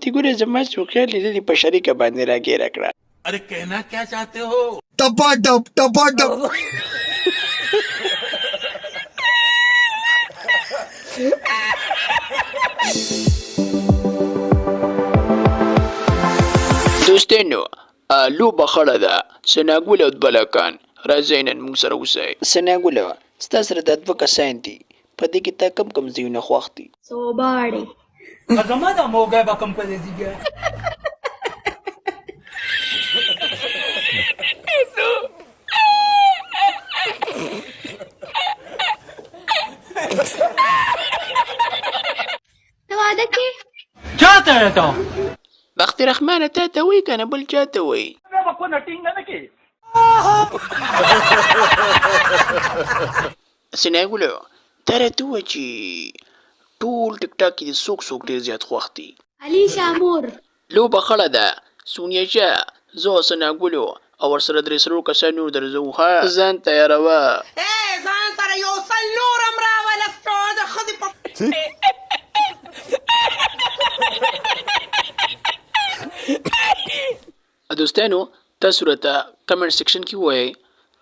ورته ګوره زما څوکۍ لیدلې په شریکه باندې راګیره کړه. अरे कहना क्या चाहते हो टपाटप टपाटप دوستانو لوبه خړه ده. ثناګل او بلکان راځئ نن موږ سره اوسئ. ثناګله ستا سره دا دوه کسان دي، په دې کې تا کم ځایونه خوښ دي؟ صوباړې زما د موګه به کم پدې دیګه ته واده کې چاته ته بخت رحمانه تا ته وایي که نه بل چا ته وایي؟ به کو نټینګ نه کې ثناګله تا راته ووایه چې ټول ټیک ټاک کې دې څوک ډېر زیات خوښ دي؟ علي شامور لوبه خړه ده. سونیا شاه، زه او ثناګلو او ورسره درې څلور کسان نور درځو. ها ځان تیاروه. ځان سره یو سل نور هم راولسته د ښځې په دوستانو تاسو راته کمنټ سیکشن کې ووایئ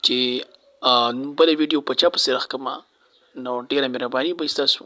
چې بله ویډیو په چا پسې راښکمه، نو ډېره مهرباني به ستاسو.